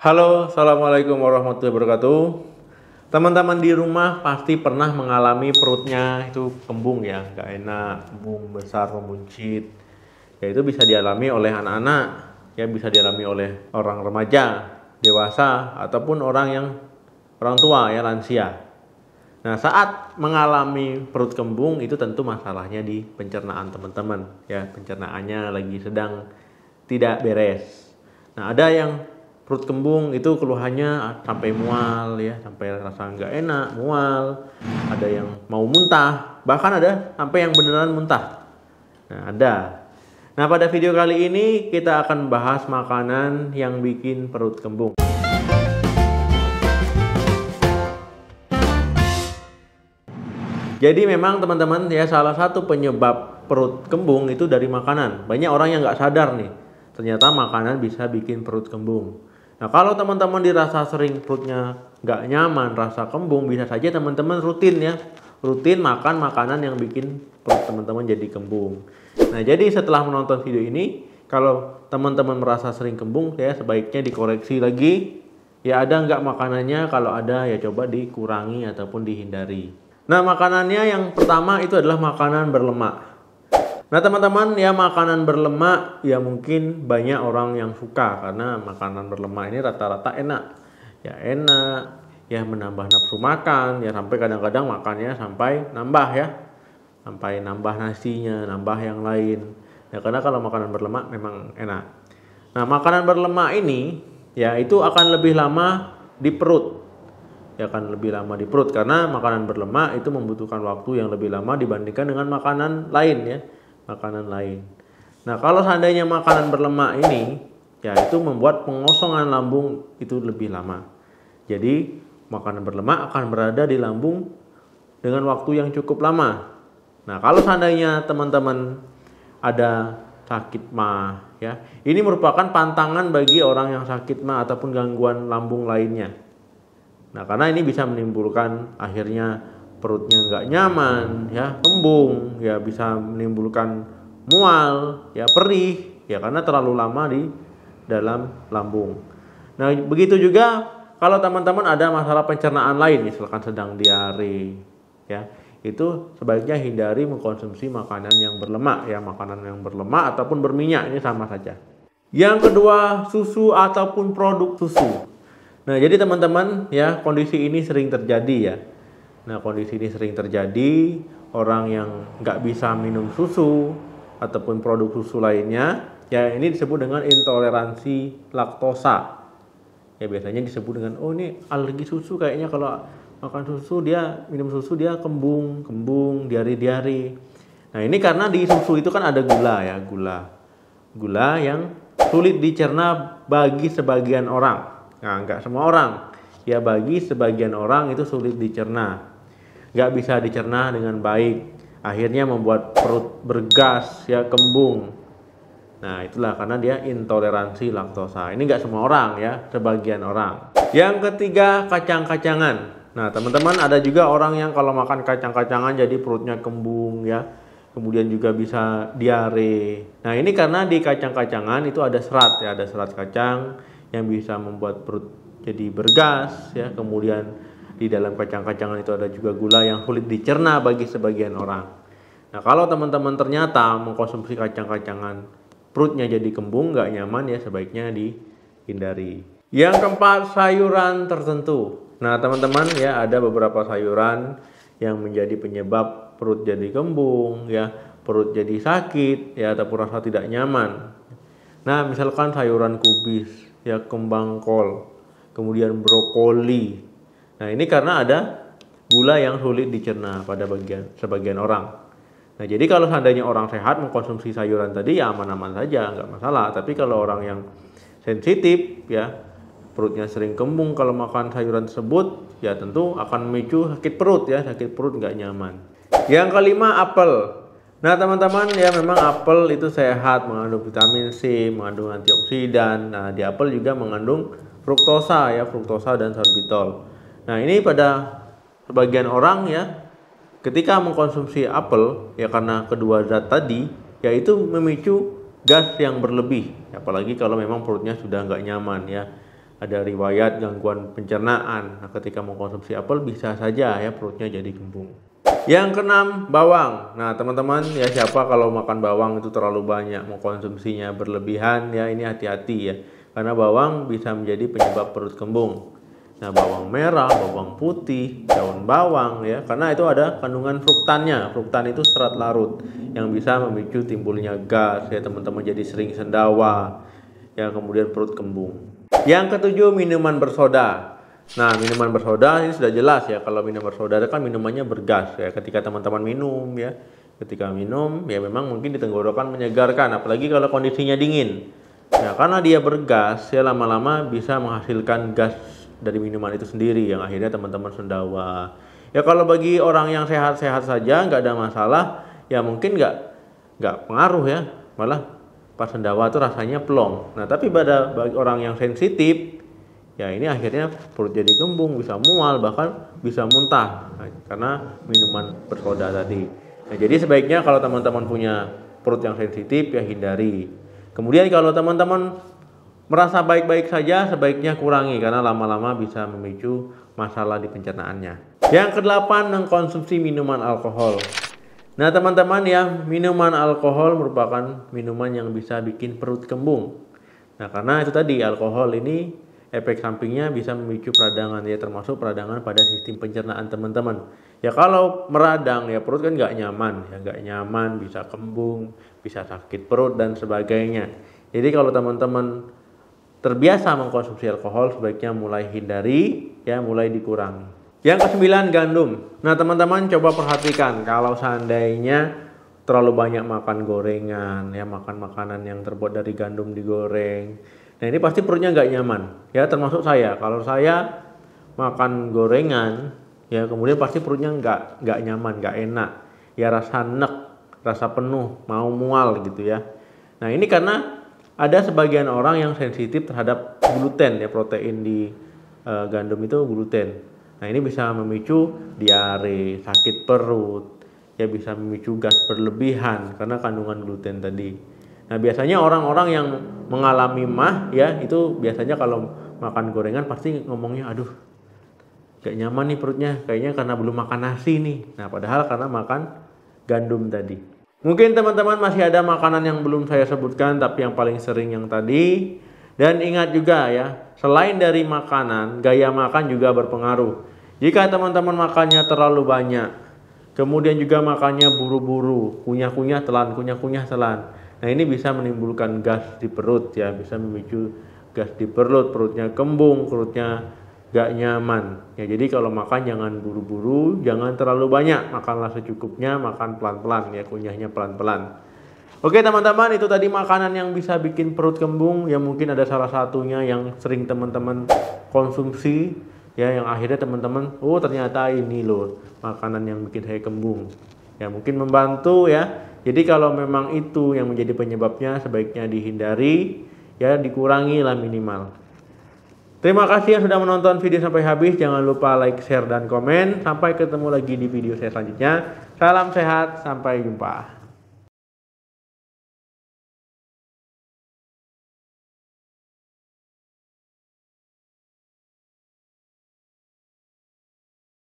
Halo, Assalamualaikum warahmatullahi wabarakatuh. Teman-teman di rumah pasti pernah mengalami perutnya itu kembung ya, nggak enak, kembung besar, memuncit. Ya itu bisa dialami oleh anak-anak, ya bisa dialami oleh orang remaja, dewasa, ataupun orang tua ya, lansia. Nah, saat mengalami perut kembung itu tentu masalahnya di pencernaan teman-teman, ya pencernaannya lagi sedang tidak beres. Nah, ada yang perut kembung itu keluhannya sampai mual ya, sampai rasa nggak enak, mual. Ada yang mau muntah, bahkan ada sampai yang beneran muntah. Nah, ada. Nah, pada video kali ini kita akan bahas makanan yang bikin perut kembung. Jadi memang teman-teman ya, salah satu penyebab perut kembung itu dari makanan. Banyak orang yang nggak sadar nih, ternyata makanan bisa bikin perut kembung. Nah, kalau teman-teman dirasa sering perutnya nggak nyaman, rasa kembung, bisa saja teman-teman rutin makan makanan yang bikin perut teman-teman jadi kembung. Nah, jadi setelah menonton video ini, kalau teman-teman merasa sering kembung, ya sebaiknya dikoreksi lagi. Ya ada nggak makanannya, kalau ada ya coba dikurangi ataupun dihindari. Nah, makanannya yang pertama itu adalah makanan berlemak. Nah, teman-teman ya, makanan berlemak ya mungkin banyak orang yang suka karena makanan berlemak ini rata-rata enak. Ya enak, ya menambah nafsu makan, ya sampai kadang-kadang makannya sampai nambah ya. Sampai nambah nasinya, nambah yang lain. Ya karena kalau makanan berlemak memang enak. Nah, makanan berlemak ini ya itu akan lebih lama di perut. Ya akan lebih lama di perut karena makanan berlemak itu membutuhkan waktu yang lebih lama dibandingkan dengan makanan lain ya, makanan lain. Nah, kalau seandainya makanan berlemak ini ya itu membuat pengosongan lambung itu lebih lama. Jadi makanan berlemak akan berada di lambung dengan waktu yang cukup lama. Nah, kalau seandainya teman-teman ada sakit MAH ya, ini merupakan pantangan bagi orang yang sakit MAH ataupun gangguan lambung lainnya. Nah, karena ini bisa menimbulkan akhirnya perutnya nggak nyaman, ya kembung, ya bisa menimbulkan mual, ya perih, ya karena terlalu lama di dalam lambung. Nah, begitu juga kalau teman-teman ada masalah pencernaan lain, misalkan sedang diare, ya itu sebaiknya hindari mengkonsumsi makanan yang berlemak, ya makanan yang berlemak ataupun berminyak ini sama saja. Yang kedua, susu ataupun produk susu. Nah, jadi teman-teman ya, kondisi ini sering terjadi ya. Nah, kondisi ini sering terjadi, orang yang nggak bisa minum susu ataupun produk susu lainnya, ya ini disebut dengan intoleransi laktosa. Ya biasanya disebut dengan, oh ini alergi susu, kayaknya kalau makan susu dia, minum susu dia kembung, diare-diare. Nah, ini karena di susu itu kan ada gula ya, gula yang sulit dicerna bagi sebagian orang. Nah, nggak semua orang, ya bagi sebagian orang itu sulit dicerna, nggak bisa dicerna dengan baik, akhirnya membuat perut bergas, ya kembung. Nah, itulah karena dia intoleransi laktosa. Ini nggak semua orang ya, sebagian orang. Yang ketiga, kacang-kacangan. Nah, teman-teman ada juga orang yang kalau makan kacang-kacangan jadi perutnya kembung ya, kemudian juga bisa diare. Nah, ini karena di kacang-kacangan itu ada serat ya, ada serat kacang yang bisa membuat perut jadi bergas ya. Kemudian di dalam kacang-kacangan itu ada juga gula yang sulit dicerna bagi sebagian orang. Nah, kalau teman-teman ternyata mengkonsumsi kacang-kacangan perutnya jadi kembung, nggak nyaman ya, sebaiknya dihindari. Yang keempat, sayuran tertentu. Nah, teman-teman ya, ada beberapa sayuran yang menjadi penyebab perut jadi kembung ya, perut jadi sakit ya, ataupun rasa tidak nyaman. Nah, misalkan sayuran kubis ya, kembang kol, kemudian brokoli. Nah, ini karena ada gula yang sulit dicerna pada sebagian orang. Nah, jadi kalau seandainya orang sehat mengkonsumsi sayuran tadi ya aman-aman saja, nggak masalah. Tapi kalau orang yang sensitif ya, perutnya sering kembung kalau makan sayuran tersebut, ya tentu akan memicu sakit perut ya, sakit perut nggak nyaman. Yang kelima, apel. Nah, teman-teman ya, memang apel itu sehat, mengandung vitamin C, mengandung antioksidan. Nah, di apel juga mengandung fruktosa ya, fruktosa dan sorbitol. Nah, ini pada sebagian orang ya, ketika mengkonsumsi apel ya, karena kedua zat tadi ya itu memicu gas yang berlebih, apalagi kalau memang perutnya sudah nggak nyaman ya. ada riwayat gangguan pencernaan. Nah, ketika mengkonsumsi apel bisa saja ya perutnya jadi kembung. Yang keenam, bawang. Nah, teman-teman ya, siapa kalau makan bawang itu terlalu banyak, mengkonsumsinya berlebihan ya, ini hati-hati ya. Karena bawang bisa menjadi penyebab perut kembung. Nah, bawang merah, bawang putih, daun bawang ya, karena itu ada kandungan fruktannya. Fruktan itu serat larut yang bisa memicu timbulnya gas ya, teman-teman, jadi sering sendawa ya, kemudian perut kembung. Yang ketujuh, minuman bersoda. Nah, minuman bersoda ini sudah jelas ya, kalau minum bersoda kan minumannya bergas ya. Ketika teman-teman minum ya, ketika minum ya memang mungkin di tenggorokan menyegarkan, apalagi kalau kondisinya dingin. Nah, karena dia bergas ya, lama-lama bisa menghasilkan gas dari minuman itu sendiri yang akhirnya teman-teman sendawa. Ya kalau bagi orang yang sehat-sehat saja nggak ada masalah, ya mungkin nggak pengaruh ya, malah pas sendawa tuh rasanya plong. Nah tapi bagi orang yang sensitif, ya ini akhirnya perut jadi kembung, bisa mual, bahkan bisa muntah karena minuman bersoda tadi. Nah jadi sebaiknya kalau teman-teman punya perut yang sensitif ya hindari. Kemudian kalau teman-teman merasa baik-baik saja, sebaiknya kurangi karena lama-lama bisa memicu masalah di pencernaannya. Yang kedelapan, mengkonsumsi minuman alkohol. Nah teman-teman ya, minuman alkohol merupakan minuman yang bisa bikin perut kembung. Nah karena itu tadi, alkohol ini efek sampingnya bisa memicu peradangan ya, termasuk peradangan pada sistem pencernaan teman-teman. Ya kalau meradang ya perut kan nggak nyaman ya, nggak nyaman, bisa kembung, bisa sakit perut dan sebagainya. Jadi kalau teman-teman terbiasa mengkonsumsi alkohol, sebaiknya mulai hindari ya, mulai dikurangi. Yang kesembilan, gandum. Nah teman-teman coba perhatikan, kalau seandainya terlalu banyak makan gorengan ya, makan makanan yang terbuat dari gandum digoreng, nah ini pasti perutnya nggak nyaman ya, termasuk saya. Kalau saya makan gorengan ya, kemudian pasti perutnya nggak nyaman, nggak enak ya, rasa enek, rasa penuh, mau mual gitu ya. Nah ini karena ada sebagian orang yang sensitif terhadap gluten ya, protein di gandum itu gluten. Nah ini bisa memicu diare, sakit perut, ya bisa memicu gas berlebihan karena kandungan gluten tadi. Nah biasanya orang-orang yang mengalami MAH ya, itu biasanya kalau makan gorengan pasti ngomongnya, aduh gak nyaman nih perutnya, kayaknya karena belum makan nasi nih. Nah padahal karena makan gandum tadi. Mungkin teman-teman masih ada makanan yang belum saya sebutkan, tapi yang paling sering yang tadi. Dan ingat juga ya, selain dari makanan, gaya makan juga berpengaruh. Jika teman-teman makannya terlalu banyak, kemudian juga makannya buru-buru, kunyah-kunyah telan, kunyah-kunyah telan. Nah ini bisa menimbulkan gas di perut ya, bisa memicu gas di perut, perutnya kembung, perutnya gak nyaman ya. Jadi kalau makan jangan buru-buru, jangan terlalu banyak, makanlah secukupnya, makan pelan-pelan ya, kunyahnya pelan-pelan. Oke teman-teman, itu tadi makanan yang bisa bikin perut kembung ya. Mungkin ada salah satunya yang sering teman-teman konsumsi ya, yang akhirnya teman-teman, oh ternyata ini loh makanan yang bikin saya kembung ya, mungkin membantu ya. Jadi kalau memang itu yang menjadi penyebabnya, sebaiknya dihindari ya, dikurangi lah minimal. Terima kasih yang sudah menonton video sampai habis. Jangan lupa like, share, dan komen. Sampai ketemu lagi di video saya selanjutnya. Salam sehat, sampai jumpa.